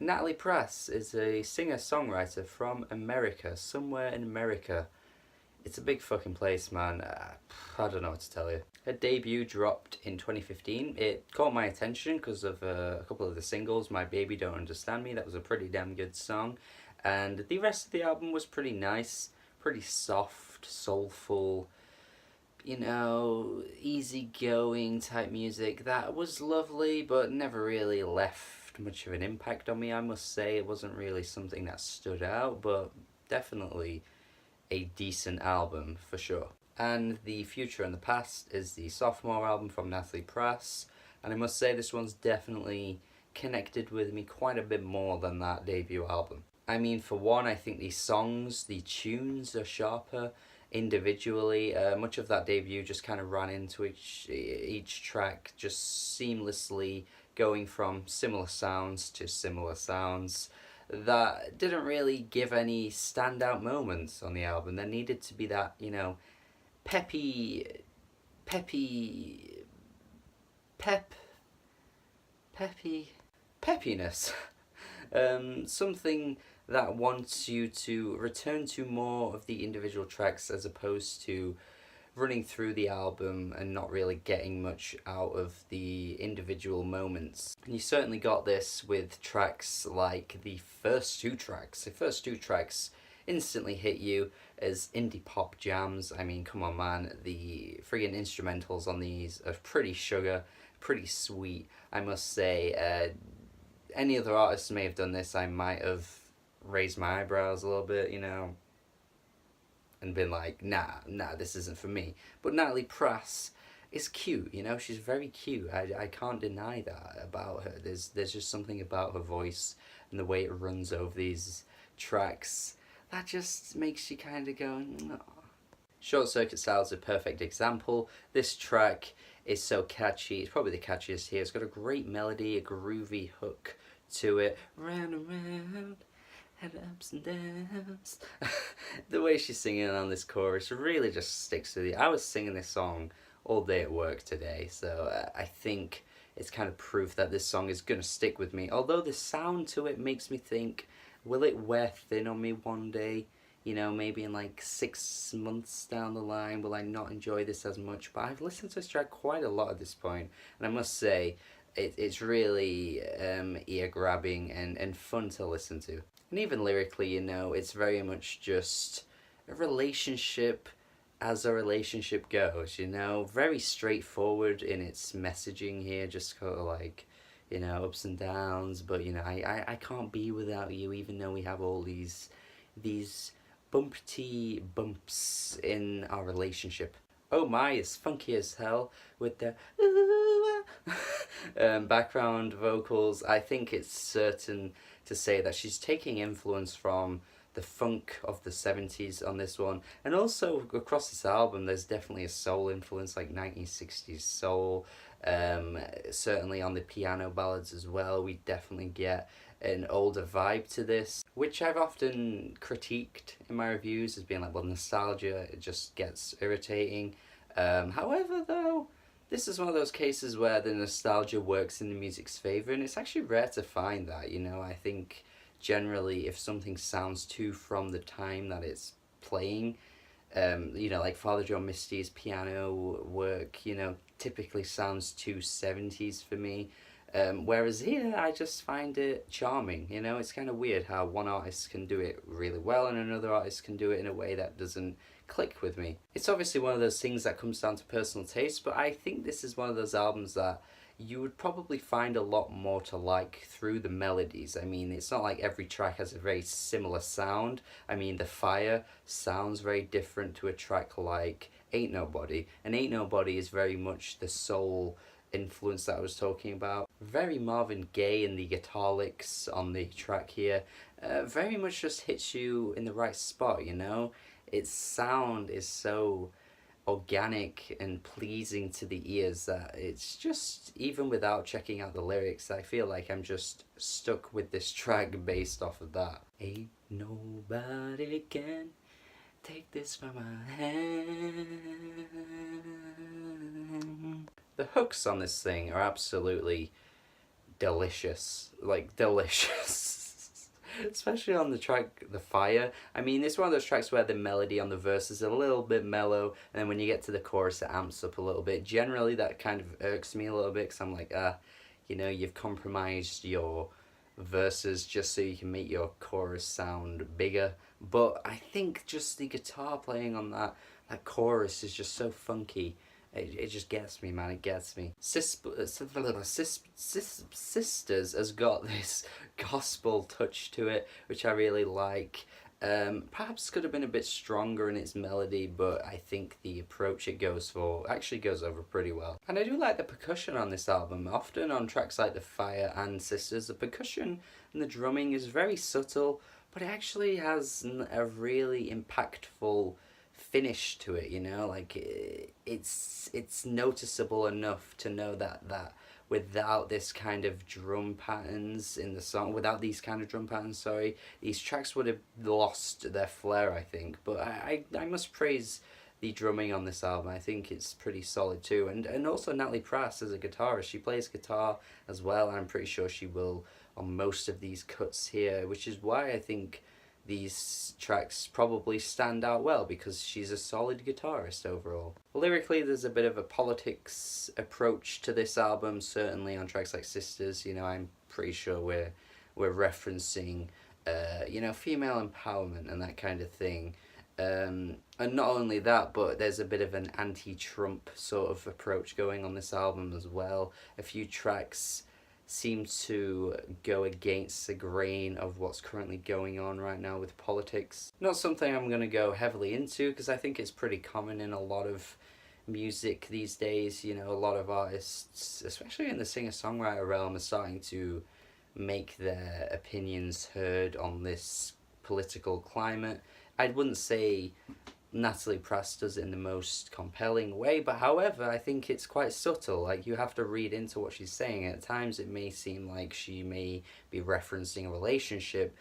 Natalie Prass is a singer-songwriter from America, somewhere in America. It's a big fucking place, man. I don't know what to tell you. Her debut dropped in 2015. It caught my attention because of a couple of the singles. My Baby Don't Understand Me, that was a pretty damn good song. And the rest of the album was pretty nice, pretty soft, soulful, you know, easygoing type music. That was lovely, but never really left much of an impact on me, I must say. It wasn't really something that stood out, but definitely a decent album for sure. And The Future and the Past is the sophomore album from Natalie Prass, and I must say this one's definitely connected with me quite a bit more than that debut album. I mean, for one, I think the songs, the tunes are sharper individually. Much of that debut just kind of ran into each track just seamlessly, going from similar sounds to similar sounds. That didn't really give any standout moments on the album. There needed to be that, you know, peppiness. Something that wants you to return to more of the individual tracks as opposed to running through the album and not really getting much out of the individual moments. And you certainly got this with tracks like the first two tracks. The first two tracks instantly hit you as indie pop jams. I mean, come on, man, the friggin' instrumentals on these are pretty sugar, pretty sweet, I must say. Any other artists may have done this, I might have raised my eyebrows a little bit, you know, and been like, nah, this isn't for me. But Natalie Prass is cute, you know, she's very cute. I can't deny that about her. There's just something about her voice and the way it runs over these tracks that just makes you kind of go, no. Short Circuit Style is a perfect example. This track is so catchy. It's probably the catchiest here. It's got a great melody, a groovy hook to it. Round and round, had ups and downs. The way she's singing on this chorus really just sticks with you. I was singing this song all day at work today, so I think it's kind of proof that this song is going to stick with me. Although the sound to it makes me think, will it wear thin on me one day? You know, maybe in like 6 months down the line, will I not enjoy this as much? But I've listened to this track quite a lot at this point, and I must say, it's really ear-grabbing and fun to listen to. And even lyrically, you know, it's very much just a relationship as a relationship goes, you know? Very straightforward in its messaging here, just kind of like, you know, ups and downs, but, you know, I can't be without you, even though we have all these bumpty bumps in our relationship. Oh my, it's funky as hell with the background vocals. I think it's certain to say that she's taking influence from the funk of the 70s on this one, and also across this album there's definitely a soul influence, like 1960s soul. Certainly on the piano ballads as well, we definitely get an older vibe to this, which I've often critiqued in my reviews as being like, well, nostalgia, it just gets irritating. However, though, this is one of those cases where the nostalgia works in the music's favour, and it's actually rare to find that, you know. I think generally if something sounds too from the time that it's playing, you know, like Father John Misty's piano work, you know, typically sounds too 70s for me. Whereas here, I just find it charming, you know. It's kind of weird how one artist can do it really well and another artist can do it in a way that doesn't click with me. It's obviously one of those things that comes down to personal taste, but I think this is one of those albums that you would probably find a lot more to like through the melodies. I mean, it's not like every track has a very similar sound. I mean, The Fire sounds very different to a track like Ain't Nobody, and Ain't Nobody is very much the soul influence that I was talking about. Very Marvin Gaye in the guitar licks on the track here. Very much just hits you in the right spot, you know? Its sound is so organic and pleasing to the ears that it's just, even without checking out the lyrics, I feel like I'm just stuck with this track based off of that. Ain't nobody can take this from my hand. The hooks on this thing are absolutely delicious, like delicious. especially on the track The Fire. I mean, it's one of those tracks where the melody on the verse is a little bit mellow, and then when you get to the chorus, it amps up a little bit. Generally, that kind of irks me a little bit, because I'm like, you've compromised your verses just so you can make your chorus sound bigger. But I think just the guitar playing on that chorus is just so funky. It just gets me, man. It gets me. Sisters has got this gospel touch to it, which I really like. Perhaps could have been a bit stronger in its melody, but I think the approach it goes for actually goes over pretty well. And I do like the percussion on this album. Often on tracks like The Fire and Sisters, the percussion and the drumming is very subtle, but it actually has a really impactful finish to it, like it's noticeable enough to know that without this kind of drum patterns in the song, without these kind of drum patterns, sorry, these tracks would have lost their flair, I think. But I must praise the drumming on this album. I think it's pretty solid too, and also Natalie Prass as a guitarist. She plays guitar as well, and I'm pretty sure she will on most of these cuts here, which is why I think these tracks probably stand out well, because she's a solid guitarist overall. Lyrically, there's a bit of a politics approach to this album, certainly on tracks like Sisters. I'm pretty sure we're referencing female empowerment and that kind of thing. And not only that, but there's a bit of an anti-Trump sort of approach going on this album as well. A few tracks seem to go against the grain of what's currently going on right now with politics. Not something I'm going to go heavily into, because I think it's pretty common in a lot of music these days. A lot of artists, especially in the singer-songwriter realm, are starting to make their opinions heard on this political climate. I wouldn't say Natalie Prass does it in the most compelling way, but however, I think it's quite subtle. Like, you have to read into what she's saying. At times it may seem like she may be referencing a relationship,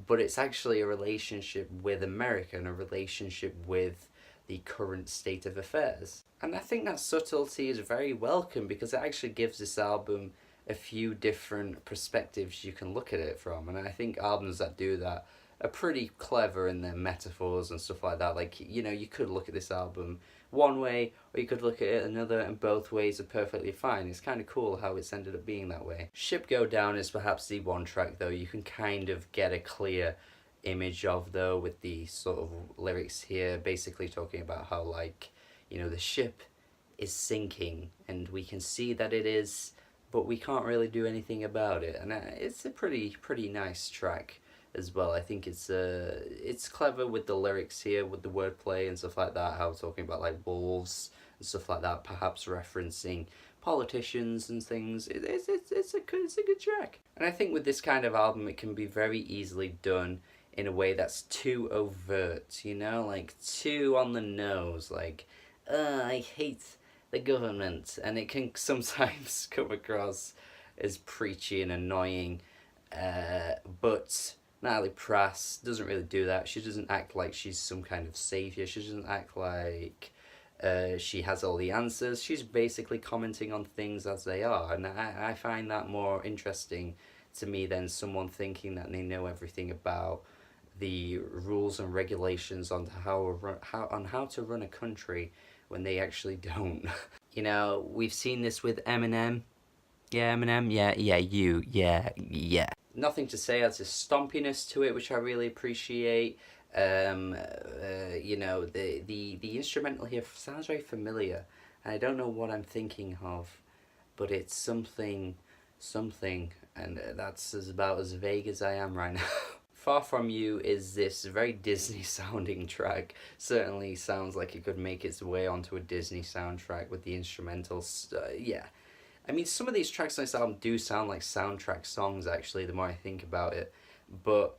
but it's actually a relationship with America and a relationship with the current state of affairs. And I think that subtlety is very welcome, because it actually gives this album a few different perspectives you can look at it from. And I think albums that do that are pretty clever in their metaphors and stuff like that. Like, you could look at this album one way, or you could look at it another, and both ways are perfectly fine. It's kind of cool how it's ended up being that way. Ship Go Down is perhaps the one track, though, you can kind of get a clear image of, though, with the sort of lyrics here, basically talking about how, like, the ship is sinking, and we can see that it is, but we can't really do anything about it. And it's a pretty nice track as well. I think it's clever with the lyrics here, with the wordplay and stuff like that, how talking about like wolves and stuff like that, perhaps referencing politicians and things. It's a good track. And I think with this kind of album, it can be very easily done in a way that's too overt, like too on the nose, like, I hate the government, and it can sometimes come across as preachy and annoying, but Natalie Prass doesn't really do that. She doesn't act like she's some kind of savior. She doesn't act like she has all the answers. She's basically commenting on things as they are, and I find that more interesting to me than someone thinking that they know everything about the rules and regulations on how to run a country when they actually don't. We've seen this with Eminem. Yeah, Eminem. Yeah. Nothing to say, has a stompiness to it, which I really appreciate. The instrumental here sounds very familiar, and I don't know what I'm thinking of, but it's something, and that's about as vague as I am right now. Far From You is this very Disney sounding track. Certainly sounds like it could make its way onto a Disney soundtrack with the instrumentals. I mean, some of these tracks on this album do sound like soundtrack songs, actually, the more I think about it. But,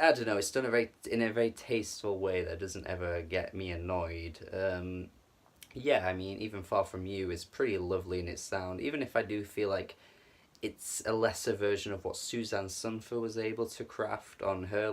I don't know, it's done in a very tasteful way that doesn't ever get me annoyed. I mean, even Far From You is pretty lovely in its sound, even if I do feel like it's a lesser version of what Suzanne Sumfer was able to craft on her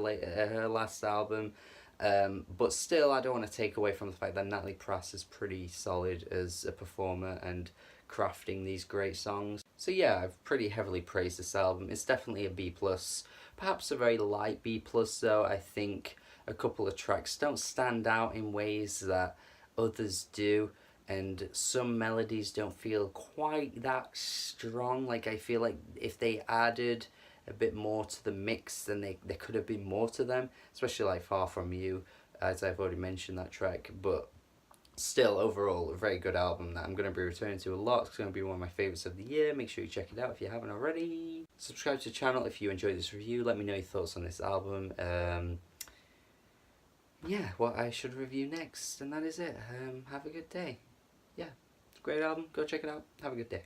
last album. But still, I don't want to take away from the fact that Natalie Prass is pretty solid as a performer and crafting these great songs. So yeah, I've pretty heavily praised this album. It's definitely a B plus, perhaps a very light B plus though. I think a couple of tracks don't stand out in ways that others do, and some melodies don't feel quite that strong. Like I feel like if they added a bit more to the mix, then there could have been more to them, especially like Far From You, as I've already mentioned that track. But still, overall, a very good album that I'm going to be returning to a lot. It's going to be one of my favourites of the year. Make sure you check it out if you haven't already. Subscribe to the channel if you enjoyed this review. Let me know your thoughts on this album. Yeah, what I should review next, and that is it. Have a good day. Yeah, great album. Go check it out. Have a good day.